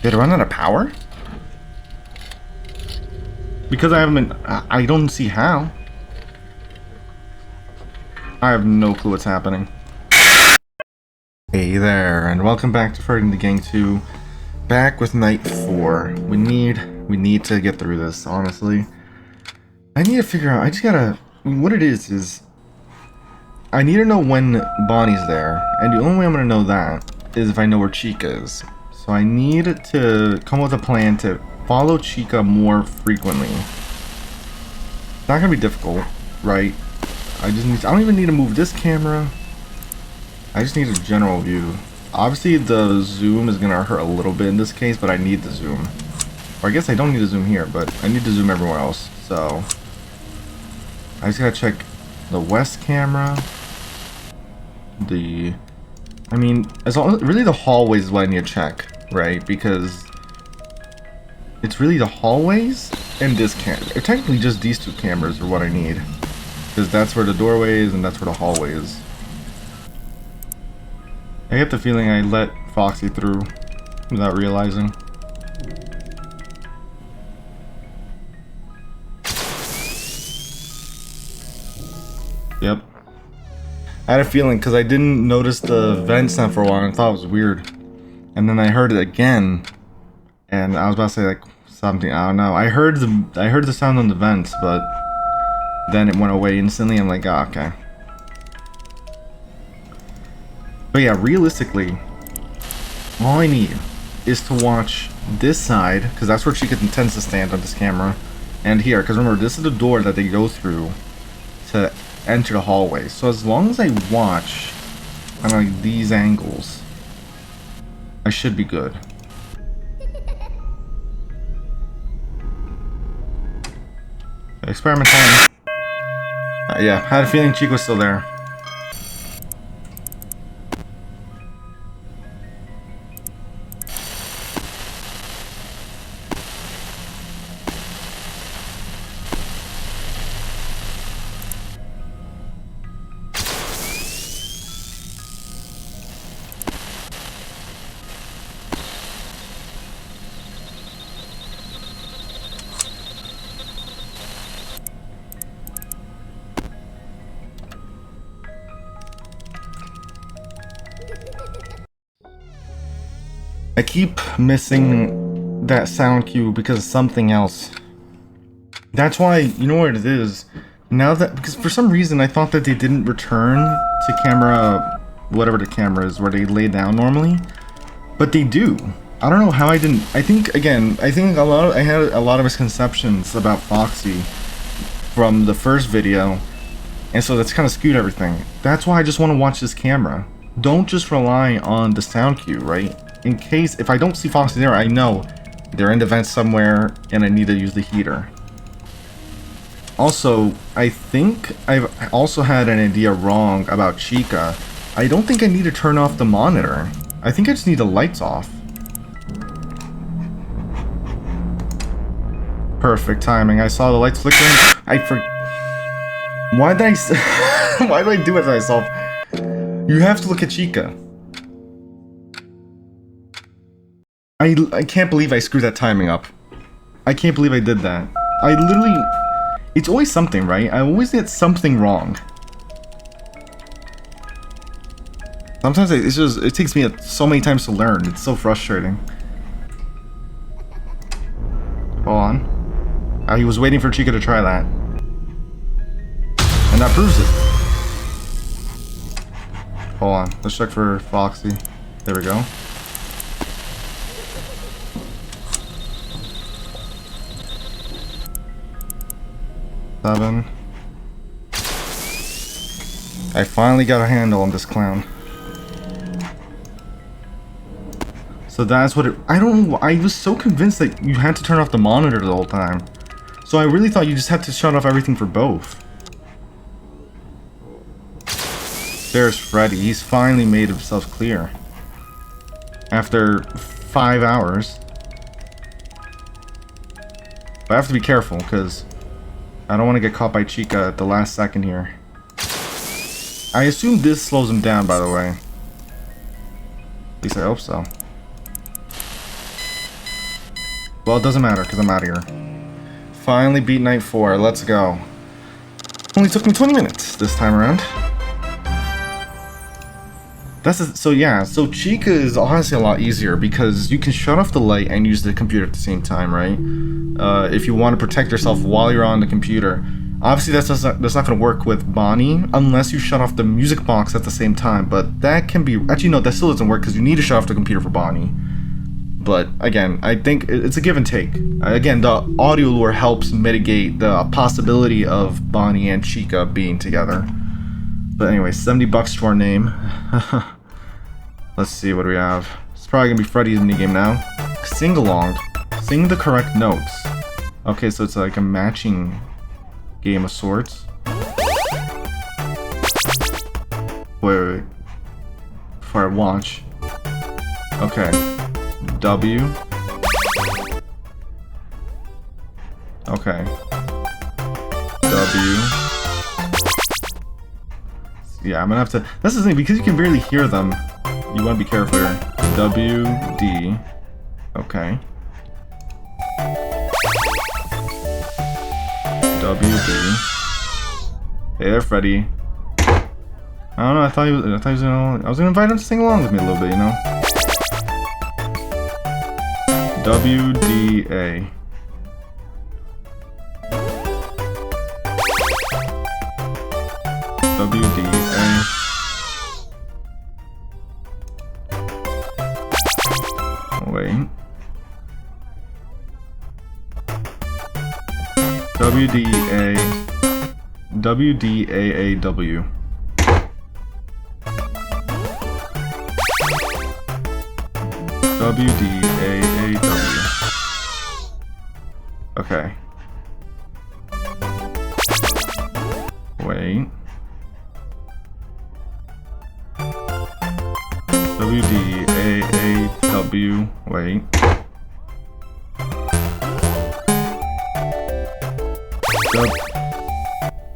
Did it run out of power? Because I haven't been... I don't see how. I have no clue what's happening. Hey there, and welcome back to Freddy and the Gang 2. Back with night 4. We need to get through this, honestly. I need to figure out... I just gotta... what it is... I need to know when Bonnie's there. And the only way I'm gonna know that is if I know where Chica is. So I need to come up with a plan to follow Chica more frequently. It's not gonna be difficult, right? I don't even need to move this camera. I just need a general view. Obviously the zoom is gonna hurt a little bit in this case, but I need the zoom. Or I guess I don't need to zoom here, but I need to zoom everywhere else. So I just gotta check the west camera. I mean, really the hallways is what I need to check, right? Because it's really the hallways and this camera. Technically just these two cameras are what I need. Because that's where the doorway is and that's where the hallway is. I get the feeling I let Foxy through without realizing. Yep. I had a feeling because I didn't notice the vent sound for a while and I thought it was weird. And then I heard it again. And I was about to say like something, I don't know. I heard the sound on the vents, but then it went away instantly. I'm like, oh, okay. But yeah, realistically, all I need is to watch this side, because that's where Chica intends to stand on this camera, and here, because remember, this is the door that they go through to enter the hallway. So as long as I watch on like these angles, I should be good. Experiment time. Yeah, had a feeling Chica was still there. I keep missing that sound cue because of something else. That's why, you know what it is? Now that, because for some reason I thought that they didn't return to camera, whatever the camera is, where they lay down normally. But they do. I don't know how I didn't, I think I had a lot of misconceptions about Foxy from the first video. And so that's kind of skewed everything. That's why I just want to watch this camera. Don't just rely on the sound cue, right? In case, if I don't see Foxy there, I know they're in the vent somewhere and I need to use the heater. Also, I think I've also had an idea wrong about Chica. I don't think I need to turn off the monitor. I think I just need the lights off. Perfect timing. I saw the lights flickering. Why did I do it to myself? You have to look at Chica. I can't believe I screwed that timing up. I can't believe I did that. I literally... It's always something, right? I always get something wrong. Sometimes it takes me so many times to learn. It's so frustrating. Hold on. He was waiting for Chica to try that. And that proves it. Hold on. Let's check for Foxy. There we go. Seven. I finally got a handle on this clown. So that's what it... I don't know. I was so convinced that you had to turn off the monitor the whole time. So I really thought you just had to shut off everything for both. There's Freddy. He's finally made himself clear. After 5 hours. But I have to be careful because I don't want to get caught by Chica at the last second here. I assume this slows him down, by the way. At least I hope so. Well, it doesn't matter because I'm out of here. Finally beat night 4. Let's go. Only took me 20 minutes this time around. So Chica is honestly a lot easier because you can shut off the light and use the computer at the same time, right? If you want to protect yourself while you're on the computer. Obviously, that's not going to work with Bonnie unless you shut off the music box at the same time. But that can be... Actually, no, that still doesn't work because you need to shut off the computer for Bonnie. But again, I think it's a give and take. Again, the audio lure helps mitigate the possibility of Bonnie and Chica being together. But anyway, $70 to our name. Let's see, what do we have? It's probably gonna be Freddy's minigame now. Sing along. Sing the correct notes. Okay, so it's like a matching game of sorts. Wait. Before I watch. Okay. W. Okay. W. Yeah, I'm gonna have to... That's the thing, because you can barely hear them. You want to be careful here. W, D. Okay. W, D. Hey there, Freddy. I don't know, I thought he was gonna... I was gonna invite him to sing along with me a little bit, you know? W, D, A. W, D, A. Wait. W, D, A. W, D, A, A, W. W, D, A, A, W. Okay. Wait. W, D, A, A, W. Wait.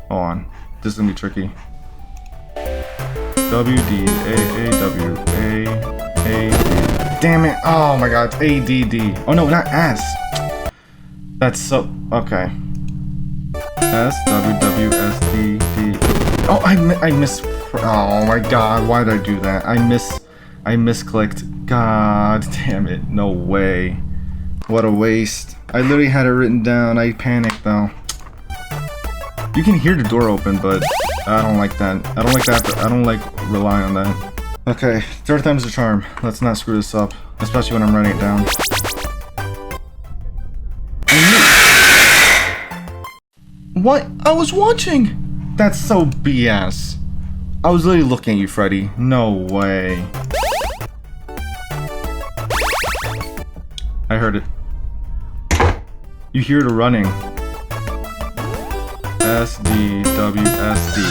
Hold on. This is gonna be tricky. W, D, A, A, W. A, A, D. Damn it! Oh my god, it's A, D, D. Oh no, not S. That's so... Okay. S, W, W, S, D, D. Oh, I miss... Oh my god, why did I do that? I misclicked. God damn it. No way. What a waste. I literally had it written down. I panicked though. You can hear the door open, but I don't like that. I don't like that. I don't like rely on that. Okay, third time's the charm. Let's not screw this up, especially when I'm writing it down. What? I was watching! That's so BS. I was literally looking at you, Freddy. No way. I heard it. You hear the running. S, D, W, S, D.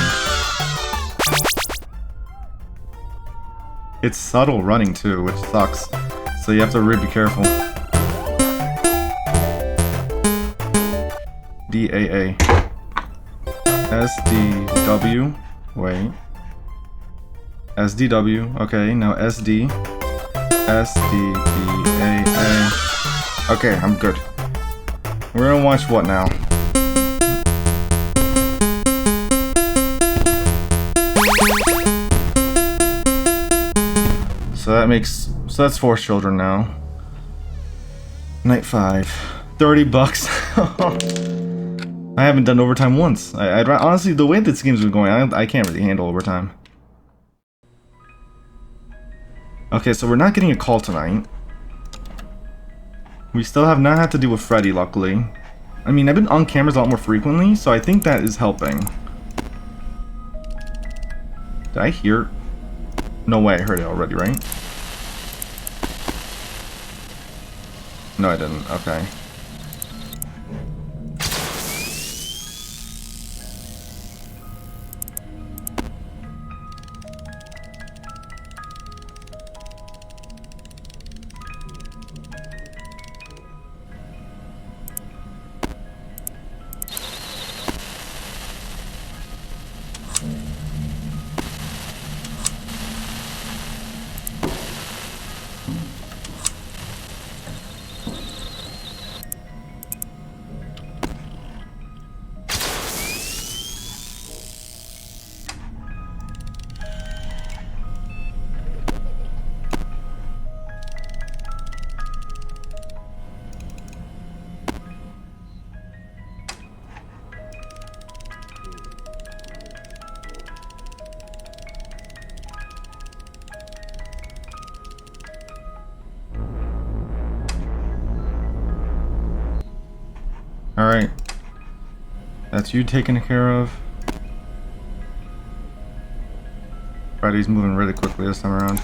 It's subtle running too, which sucks. So you have to really be careful. D, A, A. S, D, W. Wait. S, D, W. Okay, now S, D. S, D, B, A, A. Okay, I'm good. We're gonna watch what now? So that's 4 children now. Night 5. $30. I haven't done overtime once. I'd honestly, the way this game's been going, I can't really handle overtime. Okay, so we're not getting a call tonight. We still have not had to deal with Freddy, luckily. I mean, I've been on cameras a lot more frequently, so I think that is helping. Did I hear? No way, I heard it already, right? No, I didn't. Okay. Alright. That's you taken care of. Freddy's moving really quickly this time around.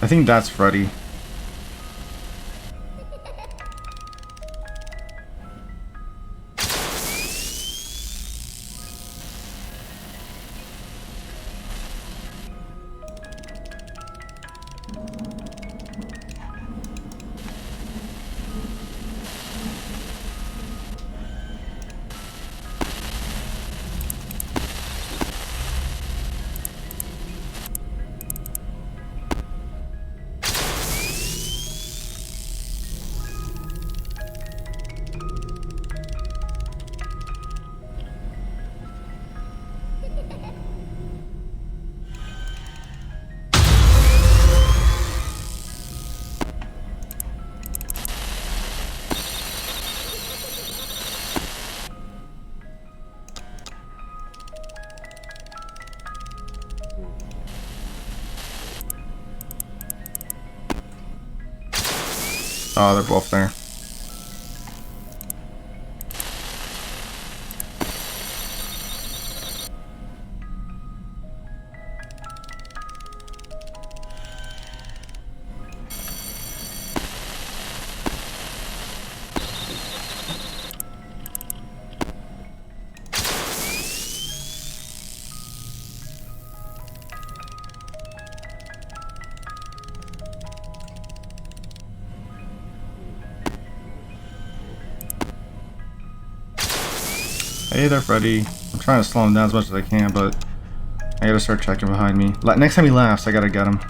I think that's Freddy. Oh, they're both there. Hey there, Freddy. I'm trying to slow him down as much as I can, but I gotta start checking behind me. Next time he laughs, I gotta get him.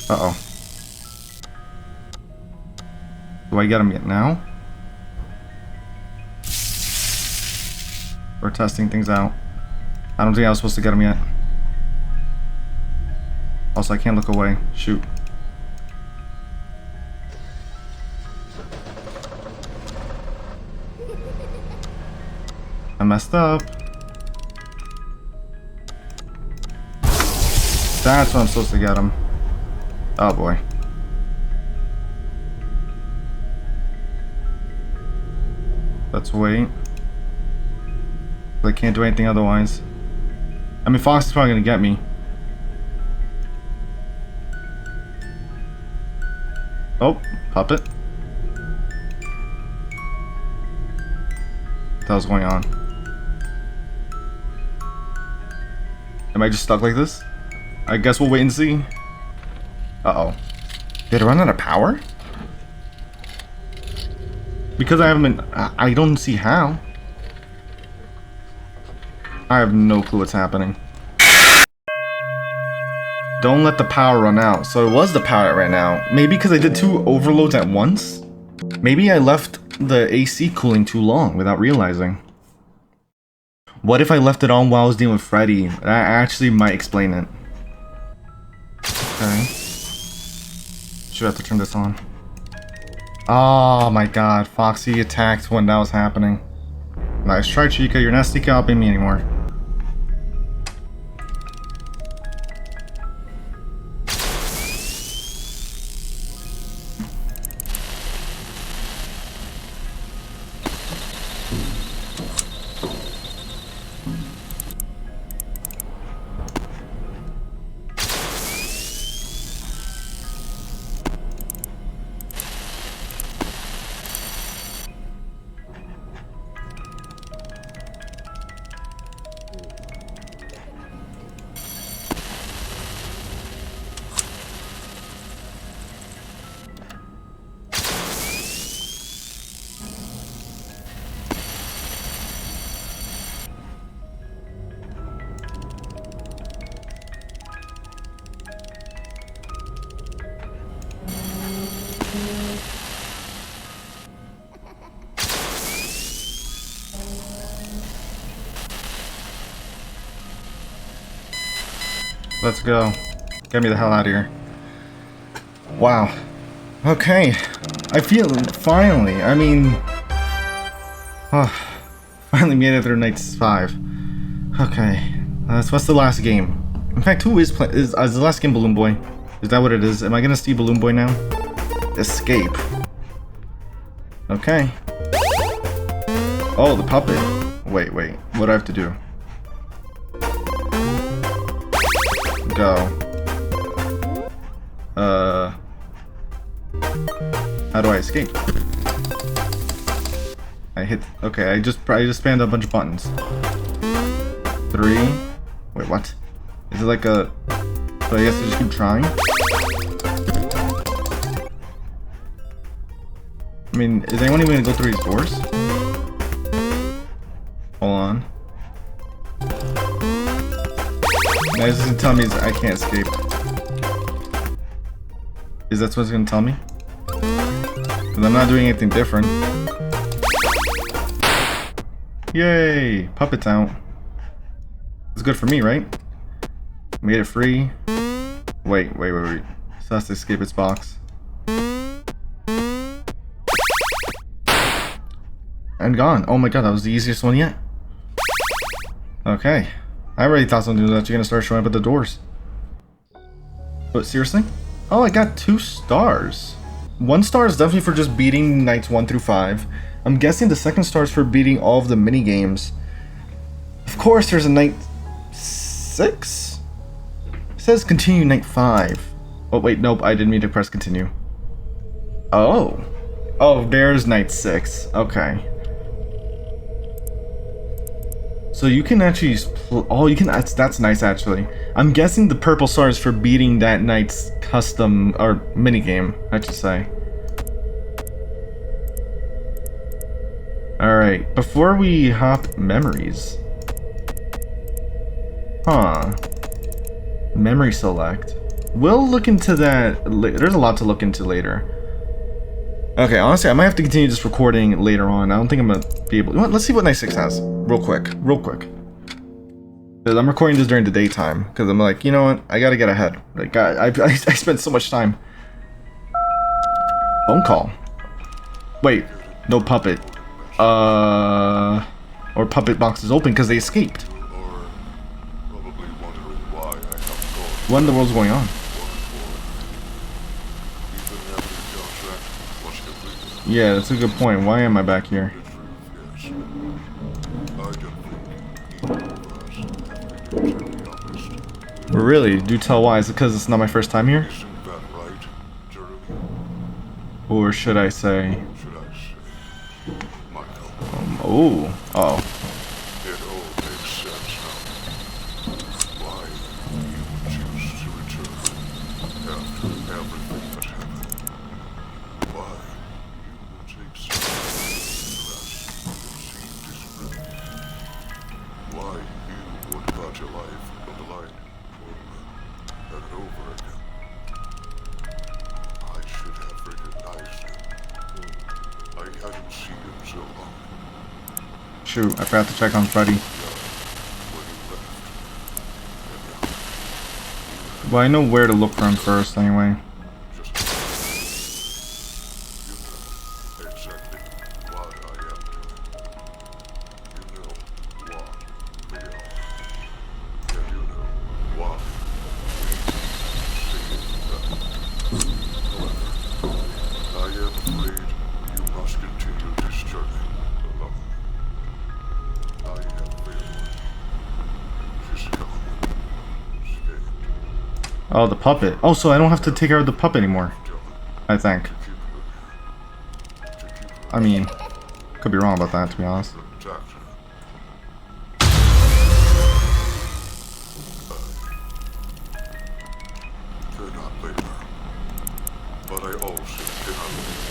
Uh-oh. Do I get him yet now? We're testing things out. I don't think I was supposed to get him yet. Also, I can't look away. Shoot. I messed up. That's when I'm supposed to get him. Oh boy. Let's wait. I can't do anything otherwise. I mean, Fox is probably gonna get me. Oh, puppet. What the hell's going on? Am I just stuck like this? I guess we'll wait and see. Uh-oh. Did it run out of power? Because I haven't been... I don't see how. I have no clue what's happening. Don't let the power run out. So it was the power right now. Maybe because I did 2 overloads at once? Maybe I left the AC cooling too long without realizing. What if I left it on while I was dealing with Freddy? That actually might explain it. Okay. Should have to turn this on. Oh my god, Foxy attacked when that was happening. Nice try, Chica. You're not sneaking up in me anymore. Let's go. Get me the hell out of here. Wow. Okay. I feel finally. I mean, finally made it through night 5. Okay. What's the last game? In fact, who is the last game Balloon Boy? Is that what it is? Am I gonna see Balloon Boy now? Escape. Okay. Oh, the puppet. Wait. What do I have to do? Go. How do I escape? I hit. Okay, I just spammed a bunch of buttons. 3. Wait, what? Is it like a? So I guess I just keep trying. I mean, is anyone even gonna go through these doors? Hold on. Now this is gonna tell me I can't escape. Is that what it's gonna tell me? Because I'm not doing anything different. Yay! Puppet's out. It's good for me, right? Made it free. Wait. So that's to escape its box. And gone. Oh my god, that was the easiest one yet. Okay. I already thought something was actually gonna start showing up at the doors. But seriously? Oh, I got 2 stars. 1 star is definitely for just beating nights 1 through 5. I'm guessing the 2nd star is for beating all of the mini games. Of course, there's a night 6. It says continue night 5. Oh wait, nope, I didn't mean to press continue. Oh, there's night 6. Okay. So you can actually you can. That's nice actually. I'm guessing the purple star is for beating that night's custom or mini game, I should say. All right, before we hop memories. Memory select. We'll look into that. There's a lot to look into later. Okay, honestly, I might have to continue this recording later on. I don't think I'm gonna be able. Let's see what night 6 has, real quick. Because I'm recording this during the daytime. Because I'm like, you know what? I gotta get ahead. Like, I spent so much time. Phone call. Wait, no puppet. Or puppet box is open because they escaped. What in the world's going on? Yeah, that's a good point. Why am I back here? Really? Do tell why. Is it because it's not my first time here? Or should I say... oh. Shoot, I forgot to check on Freddy. Well, I know where to look for him first, anyway. Oh, the puppet. Oh, so I don't have to take care of the puppet anymore. I think. I mean, could be wrong about that, to be honest. But I also cannot live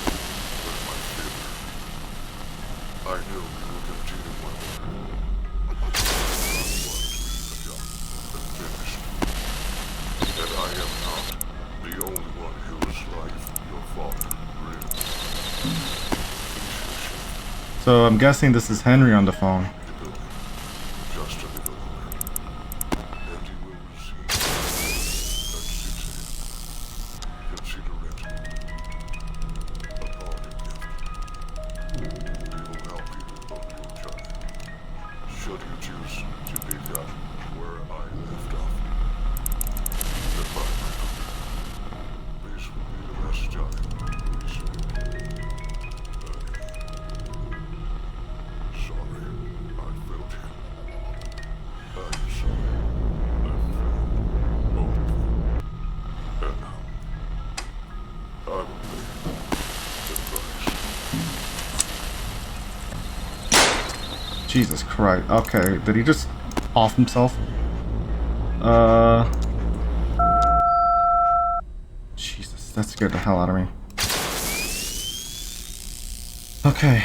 with my failure. I knew we would continue my work. I want to leave the job finished. And I am not the only one whose life your father lived. So I'm guessing this is Henry on the phone. Just a little longer. And you will receive at 6 a.m. Consider it a parting gift. We will help you on your journey. Should you choose to pick up where I left off. Goodbye, my friend. This will be the last time we see. Sorry, I failed you. I'm sorry, I failed both of you. And now, I will pay the price. Jesus Christ. Okay, did he just off himself? Jesus, that scared the hell out of me. Okay.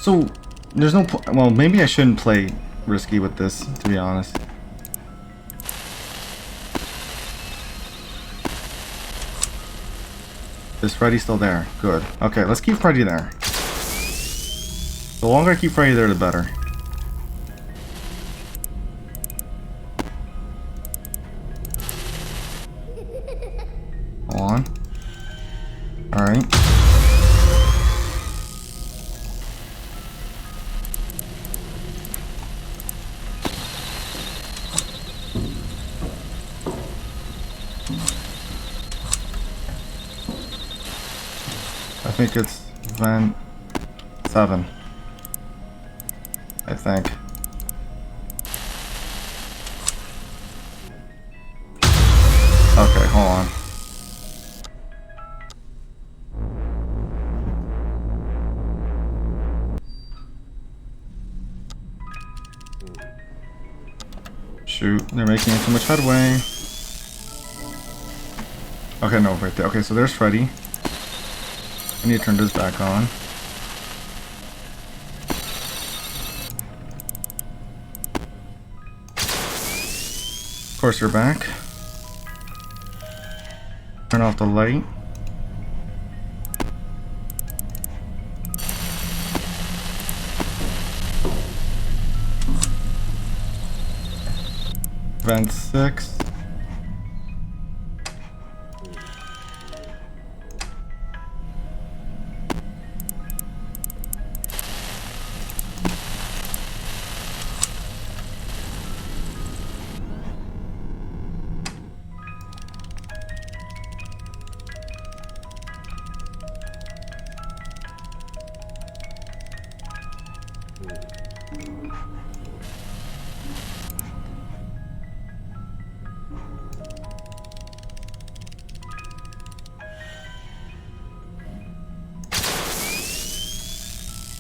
So, there's no well, maybe I shouldn't play risky with this, to be honest. Is Freddy still there? Good. Okay, let's keep Freddy there. The longer I keep Freddy there, the better. Hold on. Alright. I think it's vent 7. I think. Okay, hold on. Shoot, they're making too much headway. Okay, no, right there. Okay, so there's Freddy. I need to turn this back on. Of course, you're back. Turn off the light. Vent 6.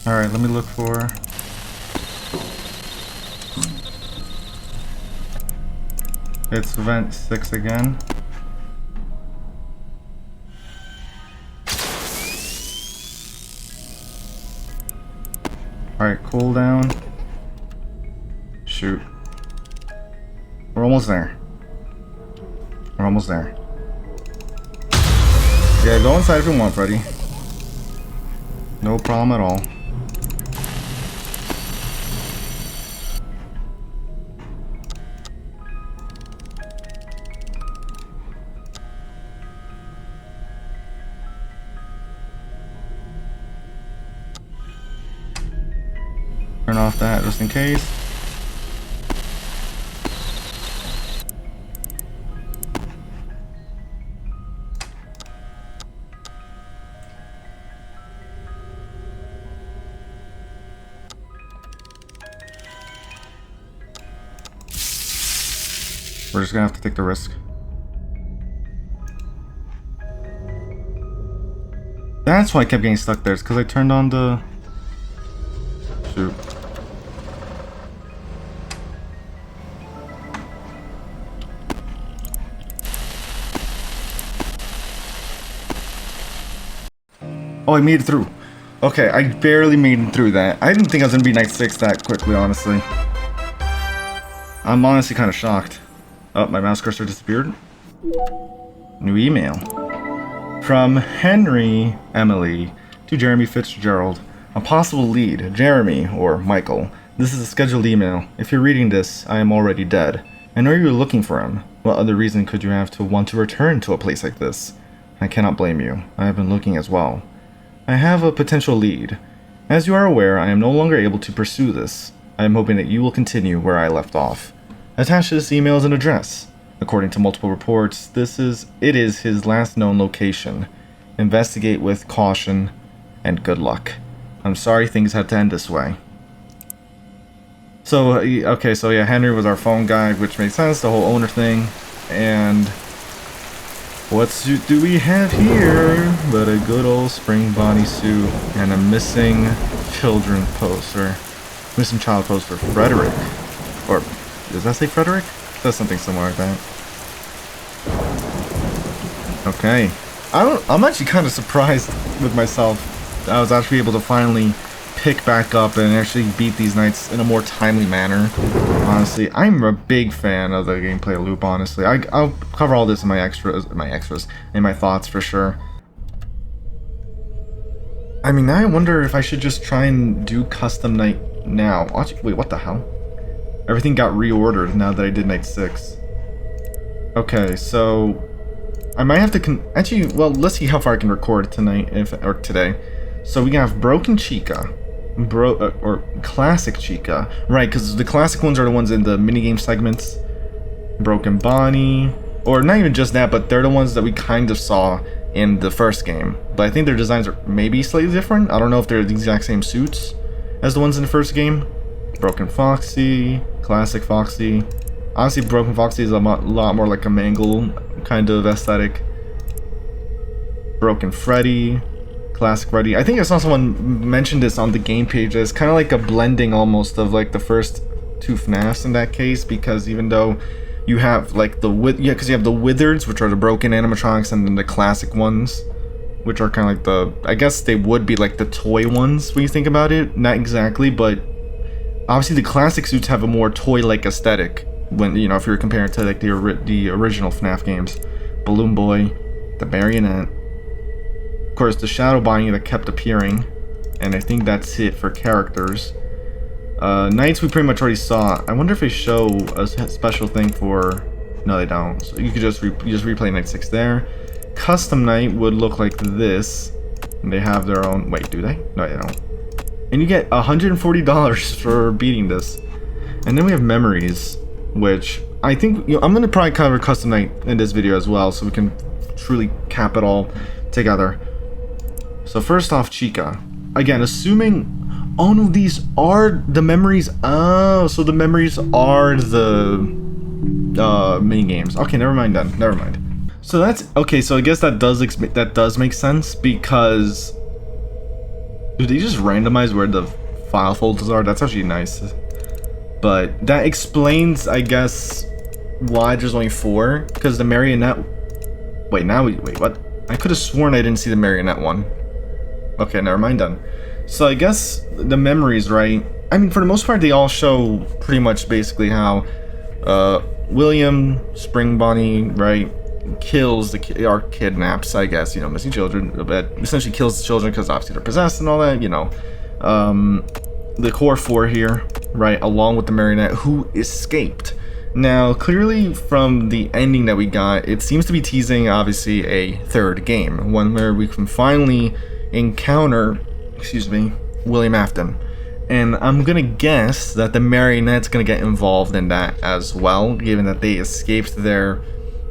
Alright, let me look for... It's vent 6 again. Alright, cooldown. Shoot. We're almost there. We're almost there. Yeah, go inside if you want, Freddy. No problem at all. off that just in case. We're just gonna have to take the risk. That's why I kept getting stuck there. It's because I turned on the... Shoot. Oh, I made it through. Okay, I barely made it through that. I didn't think I was gonna be night 6 that quickly, honestly. I'm honestly kind of shocked. Oh, my mouse cursor disappeared. New email. From Henry Emily to Jeremy Fitzgerald. A possible lead, Jeremy, or Michael. This is a scheduled email. If you're reading this, I am already dead. I know you're looking for him. What other reason could you have to want to return to a place like this? I cannot blame you. I have been looking as well. I have a potential lead. As you are aware, I am no longer able to pursue this. I am hoping that you will continue where I left off. Attached to this email is an address. According to multiple reports, it is his last known location. Investigate with caution, and good luck. I'm sorry things had to end this way. So, okay, so yeah, Henry was our phone guy, which makes sense, the whole owner thing. And what suit do we have here but a good old spring bodysuit and a missing children poster. Missing child poster, Frederick. Or, does that say Frederick? It does something similar like that. Okay. I'm actually kind of surprised with myself that I was actually able to finally pick back up and actually beat these nights in a more timely manner. Honestly, I'm a big fan of the gameplay loop, honestly. I'll cover all this in my extras, in my thoughts for sure. I mean, now I wonder if I should just try and do custom night now. Wait, what the hell? Everything got reordered now that I did night 6. Okay, so I might have to actually, well, let's see how far I can record tonight, or today. So we have Broken Chica, or Classic Chica, right? Because the classic ones are the ones in the minigame segments. Broken Bonnie, or not even just that, but they're the ones that we kind of saw in the first game. But I think their designs are maybe slightly different. I don't know if they're the exact same suits as the ones in the first game. Broken Foxy, Classic Foxy. Honestly, Broken Foxy is a lot more like a Mangle kind of aesthetic. Broken Freddy, Classic Freddy. I think I saw someone mention this on the game page as kind of like a blending almost of like the first two FNAFs in that case, because even though you have like because you have the Wizards, which are the broken animatronics, and then the classic ones, which are kind of like the, I guess they would be like the toy ones when you think about it. Not exactly, but obviously the classic suits have a more toy-like aesthetic when, you know, if you're comparing to like the original FNAF games. Balloon Boy, the Marionette, of course the Shadow Bonnie that kept appearing, and I think that's it for characters. Knights we pretty much already saw. I wonder if they show a special thing for... No, they don't. So you could just replay Night 6 there. Custom Night would look like this. And they have their own... Wait, do they? No, they don't. And you get $140 for beating this. And then we have Memories, which I think, you know, I'm going to probably cover Custom Night in this video as well, so we can truly cap it all together. So first off, Chica. Again, assuming... Oh no, these are the memories. Oh, so the memories are the mini games. Okay, never mind then. Never mind. So that's okay. So I guess that does make sense, because do they just randomize where the file folders are? That's actually nice. But that explains, I guess, why there's only 4. Because the Marionette. Wait, wait, what? I could have sworn I didn't see the Marionette one. Okay, never mind then. So I guess the memories, right? I mean, for the most part, they all show pretty much basically how William Spring Bonnie, right, kills or kidnaps, I guess, you know, missing children, but essentially kills the children because obviously they're possessed and all that, you know. The core 4 here, right, along with the Marionette who escaped. Now, clearly from the ending that we got, it seems to be teasing, obviously, a third game, one where we can finally encounter, excuse me, William Afton. And I'm gonna guess that the marionette's gonna get involved in that as well, given that they escaped their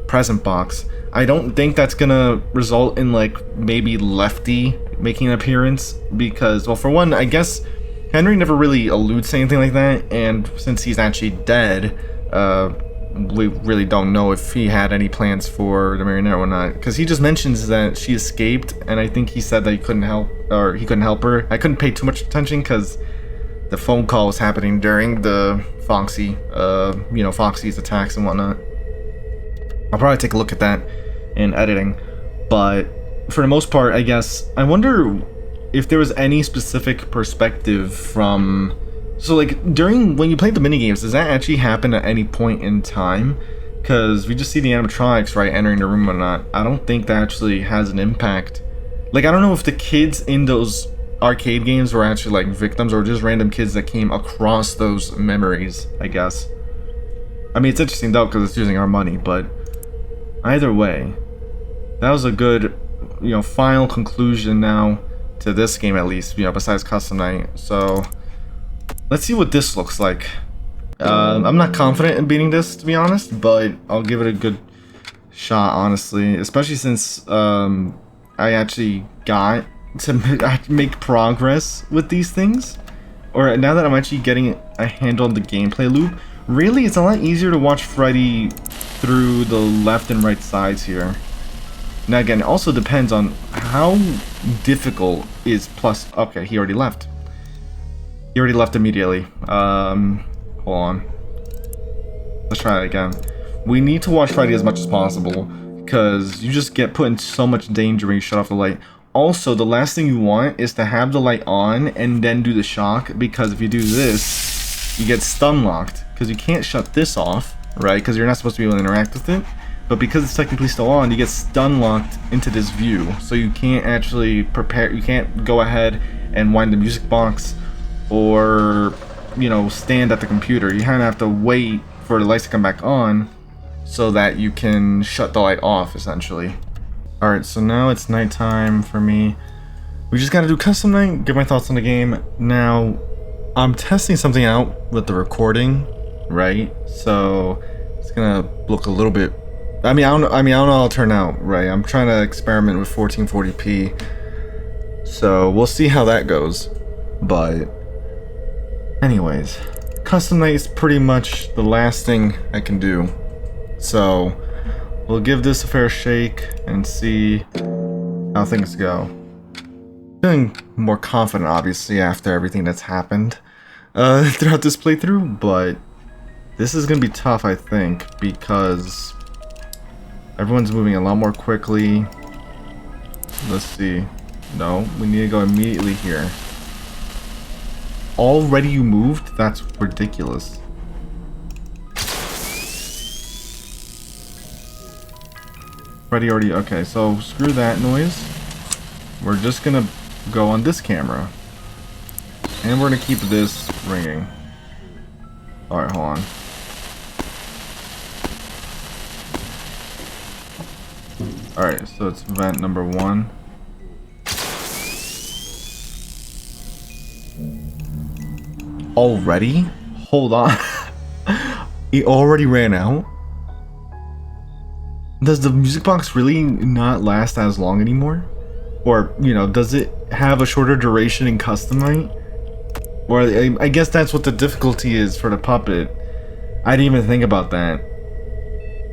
present box. I don't think that's gonna result in like maybe Lefty making an appearance because, well, for one, I guess Henry never really alludes to anything like that, and since he's actually dead, we really don't know if he had any plans for the marionette or not, because he just mentions that she escaped, and I think he said that he couldn't help her. I couldn't pay too much attention because the phone call was happening during the Foxy's attacks and whatnot. I'll probably take a look at that in editing, but for the most part, I guess, I wonder if there was any specific perspective from... So, like, when you play the minigames, does that actually happen at any point in time? Because we just see the animatronics, right, entering the room or not. I don't think that actually has an impact. Like, I don't know if the kids in those arcade games were actually, like, victims or just random kids that came across those memories, I guess. I mean, it's interesting, though, because it's using our money, but either way, that was a good, final conclusion now to this game, at least, besides Custom Night. So... let's see what this looks like. I'm not confident in beating this, to be honest, but I'll give it a good shot, honestly. Especially since I actually got to make progress with these things. Or now that I'm actually getting a handle on the gameplay loop, really, it's a lot easier to watch Freddy through the left and right sides here. Now again, it also depends on how difficult is plus... Okay, he already left. He already left immediately. Hold on. Let's try it again. We need to watch Freddy as much as possible, because you just get put in so much danger when you shut off the light. Also, the last thing you want is to have the light on and then do the shock, because if you do this, you get stun locked, because you can't shut this off, right? Because you're not supposed to be able to interact with it. But because it's technically still on, you get stun locked into this view, so you can't actually prepare. You can't go ahead and wind the music box, or stand at the computer. You kind of have to wait for the lights to come back on so that you can shut the light off, essentially. Alright, so now it's nighttime for me. We just gotta do Custom Night, give my thoughts on the game. Now, I'm testing something out with the recording, right? So it's gonna look a little bit... I don't know how it'll turn out, right? I'm trying to experiment with 1440p. So we'll see how that goes. But anyways, Custom Night is pretty much the last thing I can do. So we'll give this a fair shake and see how things go. Feeling more confident, obviously, after everything that's happened throughout this playthrough, but this is gonna be tough, I think, because everyone's moving a lot more quickly. Let's see. No, we need to go immediately here. Already you moved? That's ridiculous. Freddy already... Okay, so screw that noise. We're just gonna go on this camera. And we're gonna keep this ringing. Alright, hold on. Alright, so it's vent number 1. Already? Hold on. It already ran out? Does the music box really not last as long anymore? Or, does it have a shorter duration in Custom Night? Or, I guess that's what the difficulty is for the puppet. I didn't even think about that.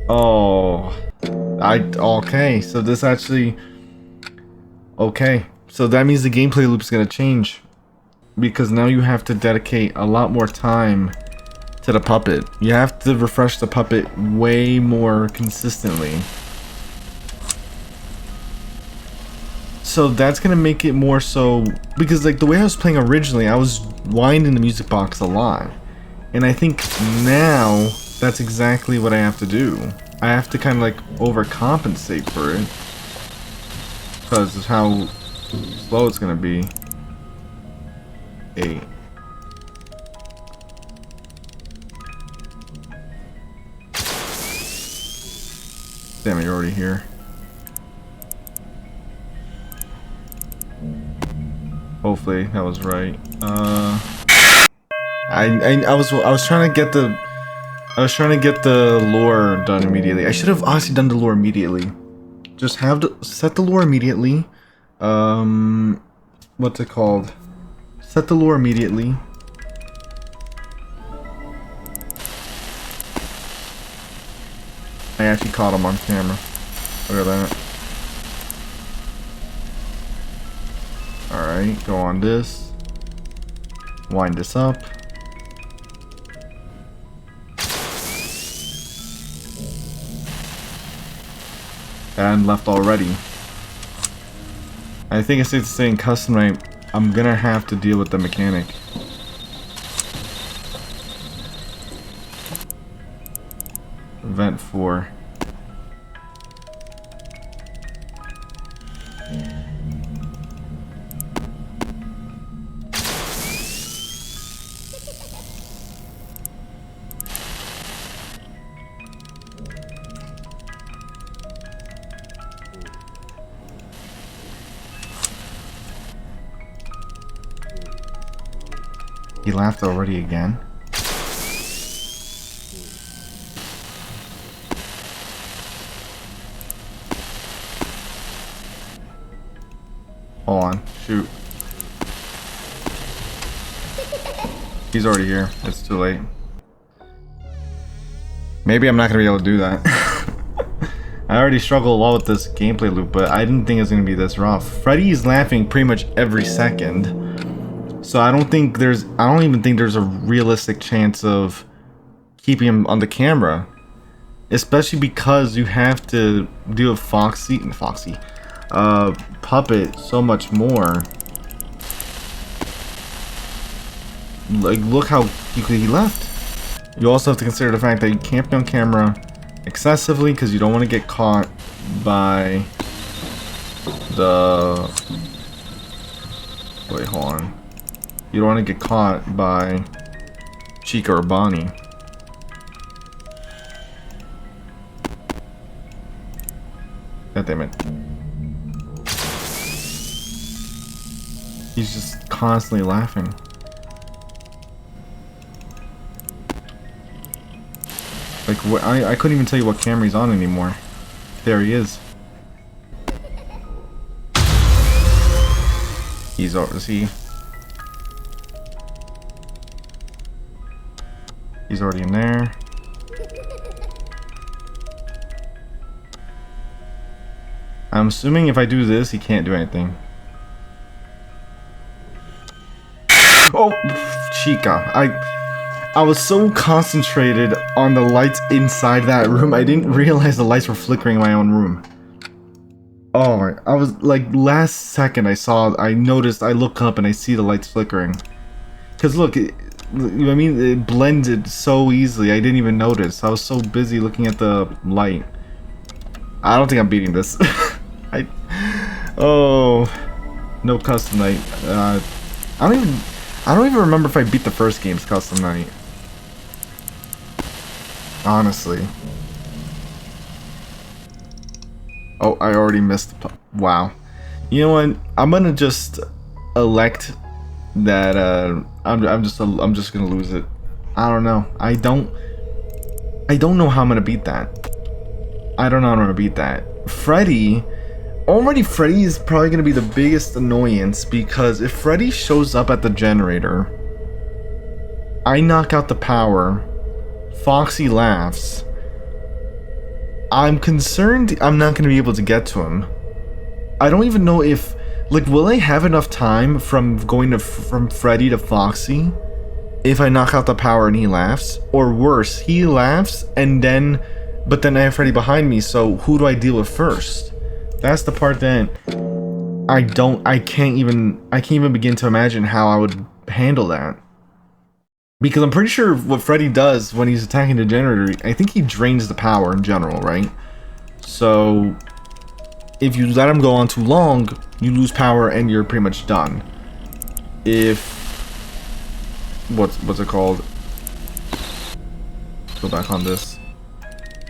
Oh. Okay, so this actually... Okay, so that means the gameplay loop is going to change. Because now you have to dedicate a lot more time to the puppet. You have to refresh the puppet way more consistently. So that's gonna make it more so, because like the way I was playing originally, I was winding the music box a lot. And I think now that's exactly what I have to do. I have to kind of like overcompensate for it. Because of how slow it's gonna be. 8. Damn it, you're already here. Hopefully that was right. I was trying to get the lore done immediately. I should have honestly done the lore immediately. Just set the lore immediately. What's it called? Set the lore immediately. I actually caught him on camera. Look at that. Alright, go on this. Wind this up. And left already. I think it's safe to say in custom night, I'm gonna have to deal with the mechanic. Event 4. He laughed already again. Hold on, shoot. He's already here. It's too late. Maybe I'm not gonna be able to do that. I already struggle a lot with this gameplay loop, but I didn't think it was gonna be this rough. Freddy is laughing pretty much every second. So I don't even think there's a realistic chance of keeping him on the camera. Especially because you have to deal with Puppet so much more. Like, look how quickly he left. You also have to consider the fact that you can't be on camera excessively because you don't want to get caught by the... Wait, hold on. You don't want to get caught by Chica or Bonnie. God damn it. He's just constantly laughing. Like, what? I couldn't even tell you what camera he's on anymore. There he is. He's already in there. I'm assuming if I do this, he can't do anything. Oh, Chica. I was so concentrated on the lights inside that room, I didn't realize the lights were flickering in my own room. Oh my, I was like, last second I noticed, I look up and I see the lights flickering. Cause look, it blended so easily, I didn't even notice. I was so busy looking at the light. I don't think I'm beating this. Oh, no custom night. I don't even remember if I beat the first game's custom night. Honestly. Oh, I already missed. Wow. You know what? I'm gonna just elect that. I'm just gonna lose it. I don't know. I don't know how I'm gonna beat that. I don't know how I'm gonna beat that. Freddy is probably gonna be the biggest annoyance because if Freddy shows up at the generator, I knock out the power, Foxy laughs, I'm concerned I'm not gonna be able to get to him. I don't even know if, like, will I have enough time from going from Freddy to Foxy if I knock out the power and he laughs? Or worse, he laughs but then I have Freddy behind me, so who do I deal with first? That's the part that I can't even begin to imagine how I would handle that. Because I'm pretty sure what Freddy does when he's attacking the generator, I think he drains the power in general, right? So if you let him go on too long, you lose power and you're pretty much done. If what's it called? Go back on this.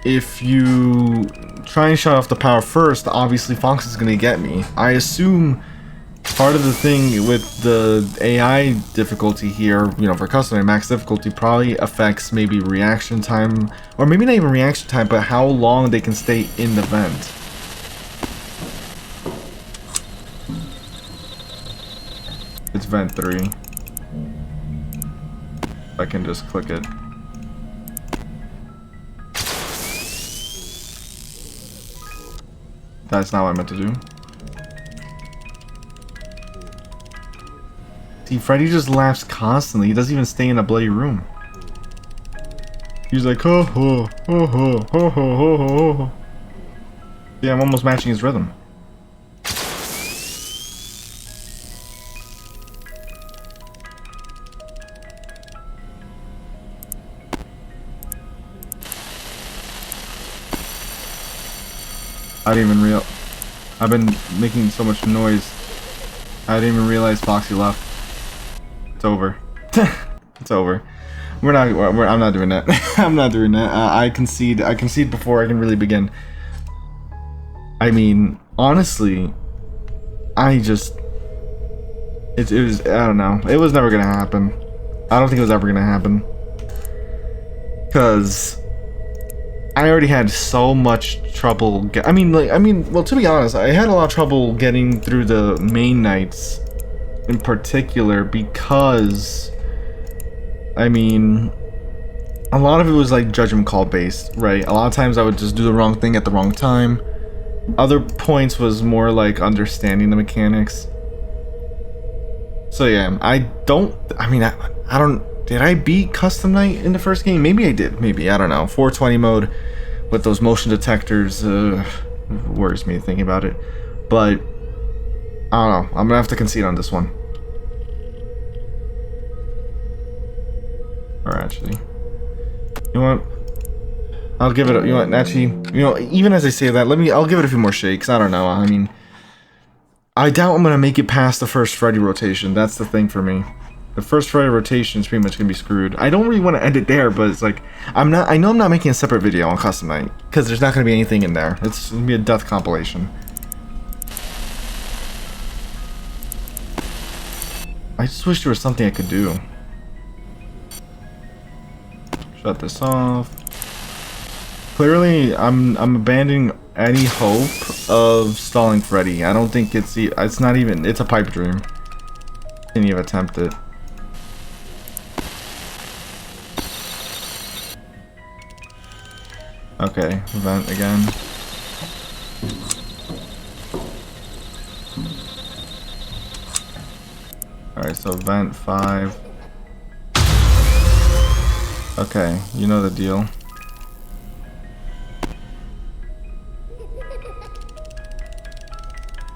If you try and shut off the power first, obviously Fox is gonna get me. I assume part of the thing with the AI difficulty here, you know, for custom max difficulty, probably affects maybe reaction time, or maybe not even reaction time, but how long they can stay in the vent. It's vent 3. I can just click it. That's not what I meant to do. See, Freddy just laughs constantly. He doesn't even stay in a bloody room. He's like, ho ho, ho ho, ho ho, ho ho, ho. Yeah, I'm almost matching his rhythm. I didn't even real. I've been making so much noise. I didn't even realize Foxy left. It's over. It's over. I'm not doing that. I'm not doing that. I concede. I concede before I can really begin. I mean, honestly, I just. It was. I don't know. It was never gonna happen. I don't think it was ever gonna happen. Cause I already had so much trouble. Well, to be honest, I had a lot of trouble getting through the main nights, in particular, because, I mean, a lot of it was like judgment call based, right? A lot of times I would just do the wrong thing at the wrong time. Other points was more like understanding the mechanics. So yeah, I don't. Did I beat Custom Night in the first game? Maybe I did. Maybe, I don't know. 420 mode with those motion detectors worries me thinking about it. But I don't know. I'm gonna have to concede on this one. Or actually, you know what? I'll give it. You know what? Actually, you know, even as I say that, I'll give it a few more shakes. I don't know. I mean, I doubt I'm gonna make it past the first Freddy rotation. That's the thing for me. The first Freddy rotation is pretty much gonna be screwed. I don't really want to end it there, but it's like I know I'm not making a separate video on Custom Night because there's not gonna be anything in there. It's gonna be a death compilation. I just wish there was something I could do. Shut this off. Clearly, I'm abandoning any hope of stalling Freddy. I don't think it's not even. It's a pipe dream. Didn't even attempt it. Okay, vent again. Alright, so vent 5. Okay, you know the deal.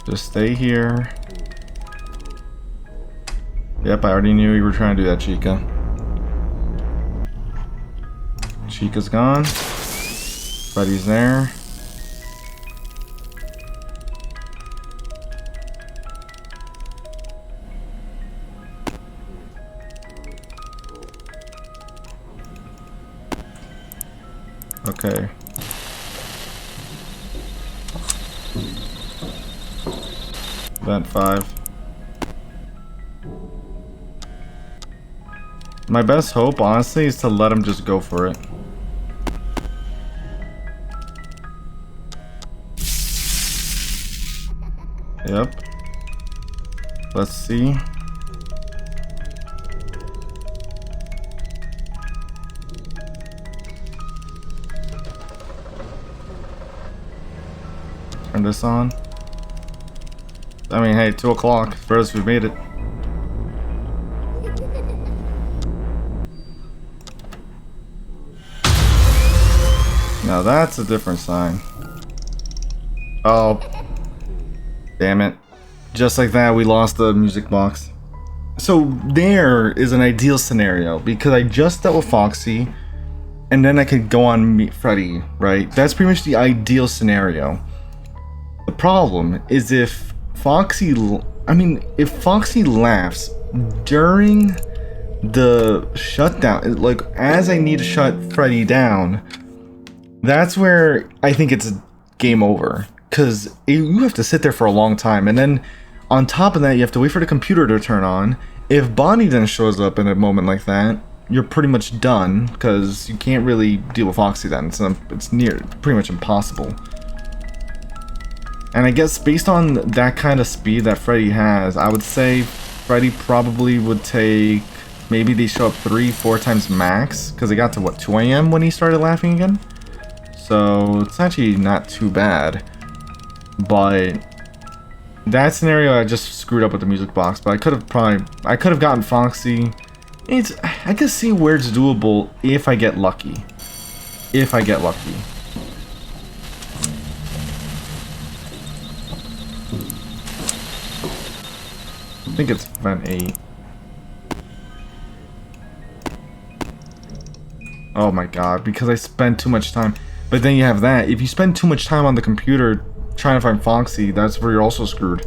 Just stay here. Yep, I already knew you were trying to do that, Chica. Chica's gone. Freddy's there. Okay. Vent 5. My best hope, honestly, is to let him just go for it. Yep. Let's see. Turn this on. I mean, hey, 2 o'clock. For us, we made it. Now that's a different sign. Oh. Damn it. Just like that, we lost the music box. So there is an ideal scenario, because I just dealt with Foxy, and then I could go on meet Freddy, right? That's pretty much the ideal scenario. The problem is if Foxy laughs during the shutdown, like as I need to shut Freddy down, that's where I think it's game over. Because you have to sit there for a long time, and then On top of that, you have to wait for the computer to turn on. If Bonnie then shows up in a moment like that, you're pretty much done, because you can't really deal with Foxy then. It's pretty much impossible. And I guess based on that kind of speed that Freddy has, I would say Freddy probably would take, maybe they show up 3-4 times max, because it got to what, 2 AM when he started laughing again? So it's actually not too bad. But that scenario, I just screwed up with the music box, but I could have gotten Foxy. I can see where it's doable if I get lucky. If I get lucky. I think it's vent 8. Oh my god, because I spent too much time. But then you have that. If you spend too much time on the computer trying to find Foxy, that's where you're also screwed.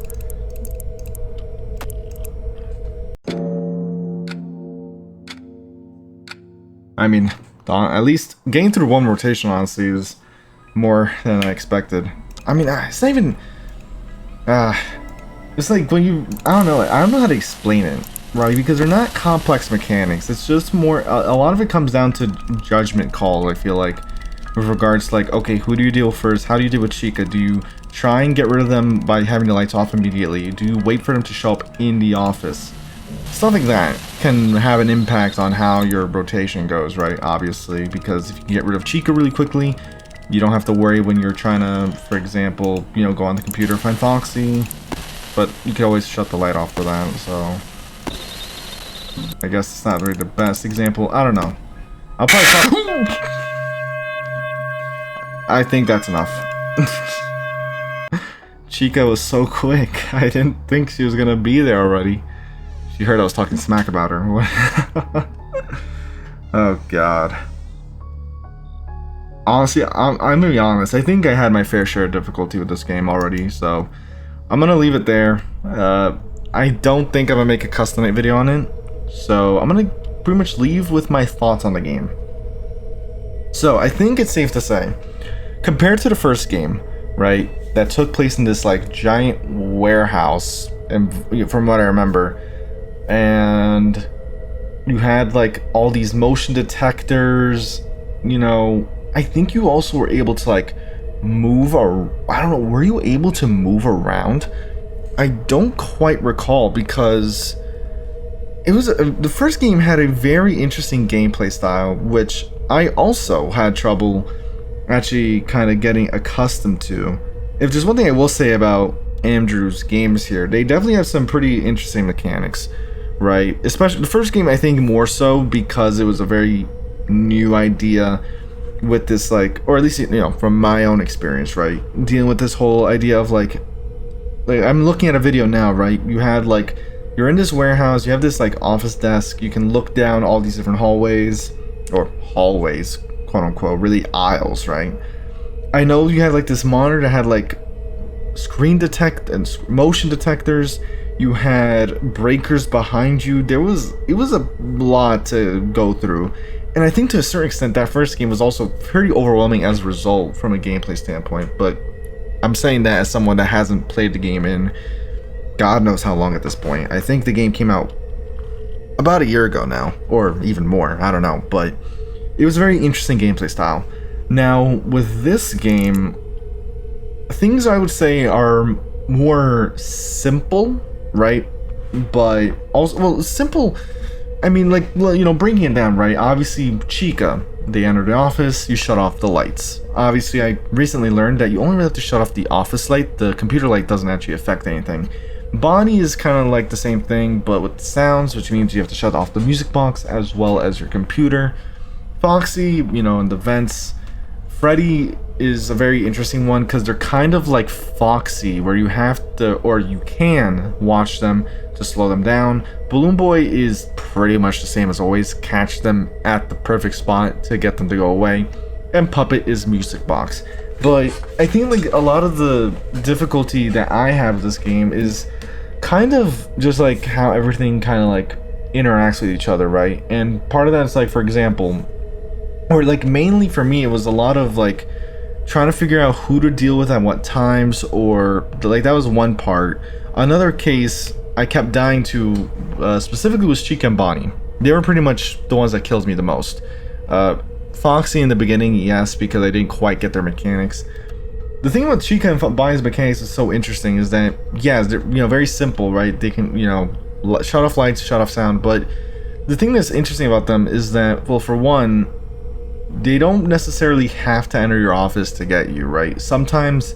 I mean, at least getting through one rotation, honestly, is more than I expected. I mean, it's not even... it's like when you... I don't know how to explain it, right? Because they're not complex mechanics. It's just more... a lot of it comes down to judgment call, I feel like. With regards to, like, okay, who do you deal with first? How do you deal with Chica? Do you try and get rid of them by having the lights off immediately? Do you wait for them to show up in the office? Stuff like that can have an impact on how your rotation goes, right? Obviously, because if you can get rid of Chica really quickly, you don't have to worry when you're trying to, for example, you know, go on the computer, find Foxy. But you can always shut the light off for that, so... I guess it's not really the best example. I don't know. I'll probably talk... I think that's enough. Chica was so quick. I didn't think she was gonna be there already. She heard I was talking smack about her. Oh god. Honestly, I'm gonna be honest. I think I had my fair share of difficulty with this game already, so I'm gonna leave it there. I don't think I'm gonna make a custom night video on it, so I'm gonna pretty much leave with my thoughts on the game. So I think it's safe to say, compared to the first game, right, that took place in this like giant warehouse, and from what I remember, and you had like all these motion detectors, you know, I think you also were able to like move, or I don't know, were you able to move around? I don't quite recall, because it was the first game had a very interesting gameplay style, which I also had trouble actually kind of getting accustomed to. If there's one thing I will say about Andrew's games here, they definitely have some pretty interesting mechanics, right? Especially the first game, I think more so because it was a very new idea with this, like, or at least, you know, from my own experience, right, dealing with this whole idea of like I'm looking at a video now, right? You had like, you're in this warehouse, you have this like office desk, you can look down all these different hallways, or hallways, quote unquote, really aisles, right? I know you had like this monitor that had like screen detect and motion detectors, you had breakers behind you. It was a lot to go through, and I think to a certain extent that first game was also pretty overwhelming as a result from a gameplay standpoint. But I'm saying that as someone that hasn't played the game in God knows how long at this point. I think the game came out about a year ago now, or even more, I don't know, but it was a very interesting gameplay style. Now, with this game, things I would say are more simple, right? But also, well, simple, I mean, like, well, you know, breaking it down, right? Obviously, Chica, they enter the office, you shut off the lights. Obviously, I recently learned that you only really have to shut off the office light. The computer light doesn't actually affect anything. Bonnie is kind of like the same thing, but with sounds, which means you have to shut off the music box as well as your computer. Foxy, you know, in the vents. Freddy is a very interesting one because they're kind of like Foxy, where you have to, or you can watch them to slow them down. Balloon Boy is pretty much the same as always, catch them at the perfect spot to get them to go away. And Puppet is music box. But I think like a lot of the difficulty that I have with this game is kind of just like how everything kind of like interacts with each other, right? And part of that is like, for example, or like mainly for me, it was a lot of like trying to figure out who to deal with at what times, or like that was one part. Another case I kept dying to specifically was Chica and Bonnie. They were pretty much the ones that killed me the most. Foxy in the beginning, yes, because I didn't quite get their mechanics. The thing about Chica and Bonnie's mechanics is so interesting is that, yeah, they're, you know, very simple, right? They can, you know, shut off lights, shut off sound, but the thing that's interesting about them is that, well, for one, they don't necessarily have to enter your office to get you, right? Sometimes,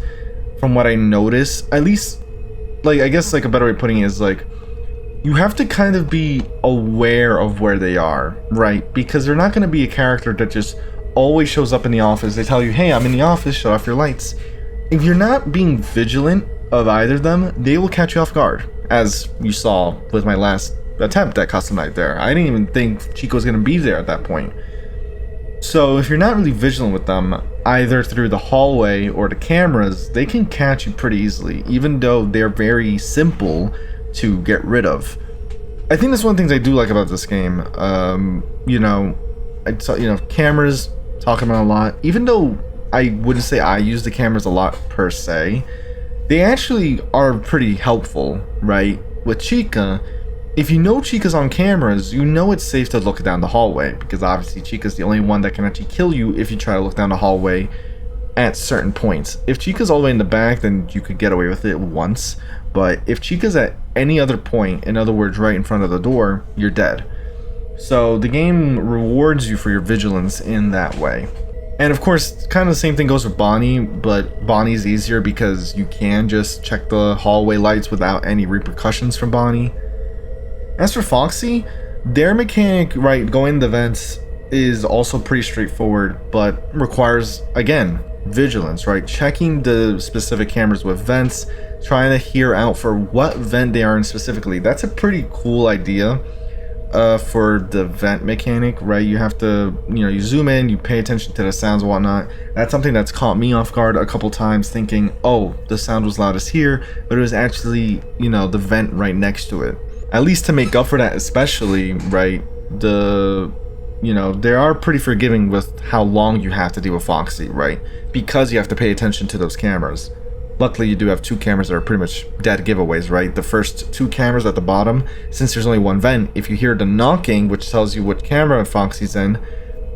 from what I notice, at least, like, I guess, like, a better way of putting it is, like, you have to kind of be aware of where they are, right? Because they're not going to be a character that just always shows up in the office. They tell you, hey, I'm in the office, shut off your lights. If you're not being vigilant of either of them, they will catch you off guard, as you saw with my last attempt at custom night there. I didn't even think Chico was going to be there at that point. So if you're not really vigilant with them, either through the hallway or the cameras, they can catch you pretty easily, even though they're very simple to get rid of. I think that's one of the things I do like about this game. You know, cameras, talking about a lot, even though I wouldn't say I use the cameras a lot per se, they actually are pretty helpful, right? With Chica, if you know Chica's on cameras, you know it's safe to look down the hallway, because obviously Chica's the only one that can actually kill you if you try to look down the hallway at certain points. If Chica's all the way in the back, then you could get away with it once, but if Chica's at any other point, in other words right in front of the door, you're dead. So the game rewards you for your vigilance in that way. And of course, kind of the same thing goes with Bonnie, but Bonnie's easier because you can just check the hallway lights without any repercussions from Bonnie. As for Foxy, their mechanic, right, going in the vents is also pretty straightforward, but requires, again, vigilance, right? Checking the specific cameras with vents, trying to hear out for what vent they are in specifically. That's a pretty cool idea. For the vent mechanic, right? You have to, you know, you zoom in, you pay attention to the sounds and whatnot. That's something that's caught me off guard a couple times, thinking, oh, the sound was loudest here, but it was actually, you know, the vent right next to it. At least to make up for that, especially, right, you know, they are pretty forgiving with how long you have to deal with Foxy, right? Because you have to pay attention to those cameras. Luckily, you do have two cameras that are pretty much dead giveaways, right? The first two cameras at the bottom, since there's only one vent, if you hear the knocking, which tells you what camera Foxy's in,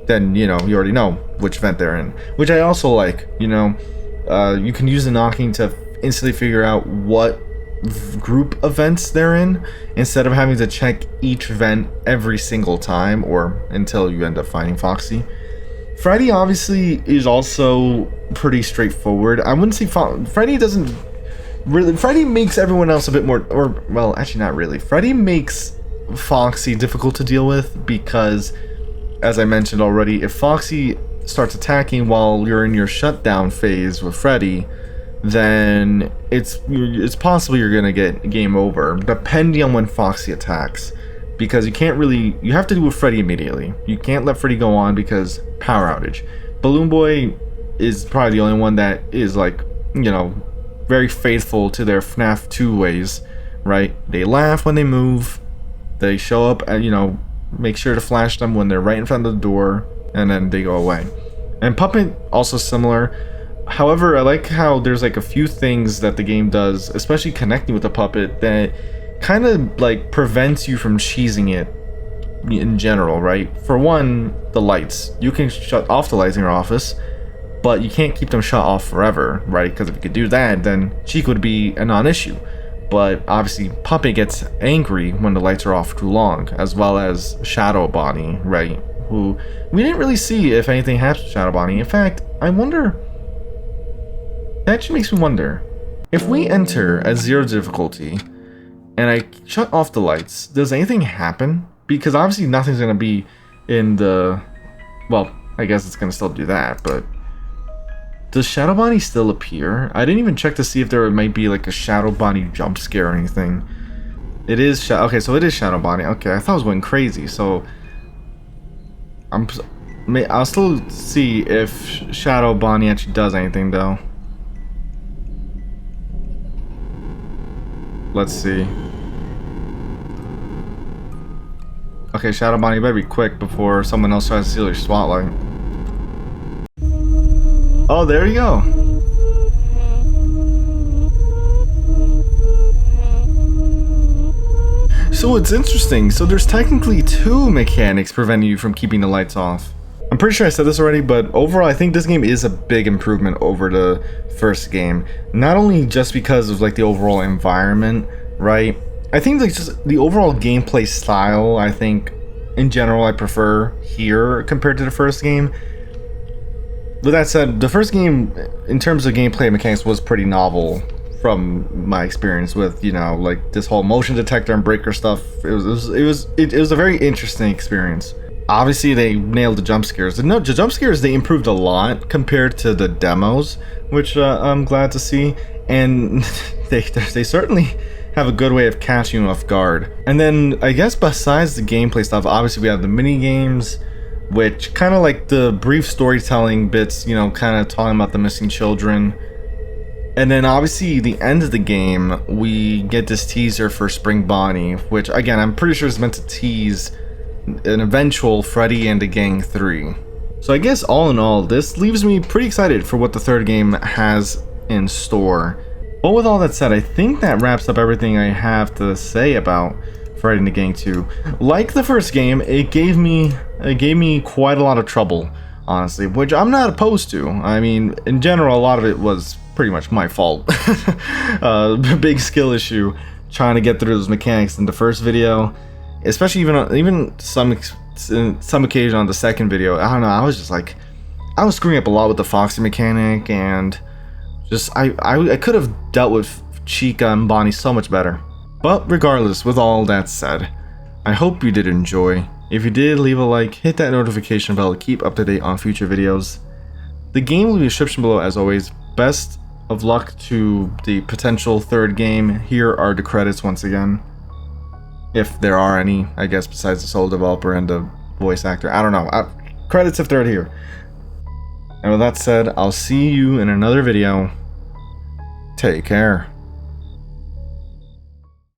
then, you know, you already know which vent they're in. Which I also like, you know. You can use the knocking to instantly figure out what group of vents they're in, instead of having to check each vent every single time, or until you end up finding Foxy. Freddy obviously is also pretty straightforward. I wouldn't say Freddy doesn't really. Freddy makes everyone else a bit more, or well, actually not really. Freddy makes Foxy difficult to deal with because, as I mentioned already, if Foxy starts attacking while you're in your shutdown phase with Freddy, then it's possible you're gonna get game over, depending on when Foxy attacks. Because you have to do with Freddy immediately. You can't let Freddy go on because power outage. Balloon Boy is probably the only one that is, like, you know, very faithful to their FNAF 2 ways, right? They laugh when they move, they show up and, you know, make sure to flash them when they're right in front of the door, and then they go away. And Puppet, also similar. However, I like how there's like a few things that the game does, especially connecting with the Puppet, that kind of like prevents you from cheesing it in general, right? For one, the lights. You can shut off the lights in your office, but you can't keep them shut off forever, right? Because if you could do that, then Chica would be a non-issue. But obviously, Puppet gets angry when the lights are off too long, as well as Shadow Bonnie, right? Who we didn't really see if anything happens to Shadow Bonnie. In fact, I wonder. That actually makes me wonder. If we enter at 0 difficulty, and I shut off the lights, does anything happen? Because obviously nothing's going to be in the... Well, I guess it's going to still do that, but... Does Shadow Bonnie still appear? I didn't even check to see if there might be like a Shadow Bonnie jump scare or anything. It is... Okay, so it is Shadow Bonnie. Okay, I thought I was going crazy, so... I'll still see if Shadow Bonnie actually does anything, though. Let's see. Okay, Shadow Bonnie, you better be quick before someone else tries to steal your spotlight. Oh, there you go. So it's interesting. So there's technically 2 mechanics preventing you from keeping the lights off. I'm pretty sure I said this already, but overall I think this game is a big improvement over the first game. Not only just because of like the overall environment, right? I think like just the overall gameplay style, I think in general I prefer here compared to the first game. With that said, the first game in terms of gameplay mechanics was pretty novel from my experience with, you know, like this whole motion detector and breaker stuff. It was a very interesting experience. Obviously, they nailed the jump scares. The jump scares, they improved a lot compared to the demos, which I'm glad to see. And they certainly have a good way of catching you off guard. And then, I guess besides the gameplay stuff, obviously we have the mini games, which kind of like the brief storytelling bits, you know, kind of talking about the missing children. And then obviously the end of the game, we get this teaser for Spring Bonnie, which again, I'm pretty sure is meant to tease an eventual Freddy and the Gang 3. So I guess all in all, this leaves me pretty excited for what the third game has in store. But with all that said, I think that wraps up everything I have to say about Freddy and the Gang 2. Like the first game, it gave me quite a lot of trouble, honestly, which I'm not opposed to. I mean, in general, a lot of it was pretty much my fault. Big skill issue trying to get through those mechanics in the first video. Especially even some occasion on the second video, I don't know, I was just like, I was screwing up a lot with the Foxy mechanic, and just I could have dealt with Chica and Bonnie so much better. But regardless, with all that said, I hope you did enjoy. If you did, leave a like, hit that notification bell to keep up to date on future videos. The game will be in the description below as always. Best of luck to the potential third game. Here are the credits once again. If there are any, I guess, besides the sole developer and the voice actor. I don't know. Credits if they're here. And with that said, I'll see you in another video. Take care.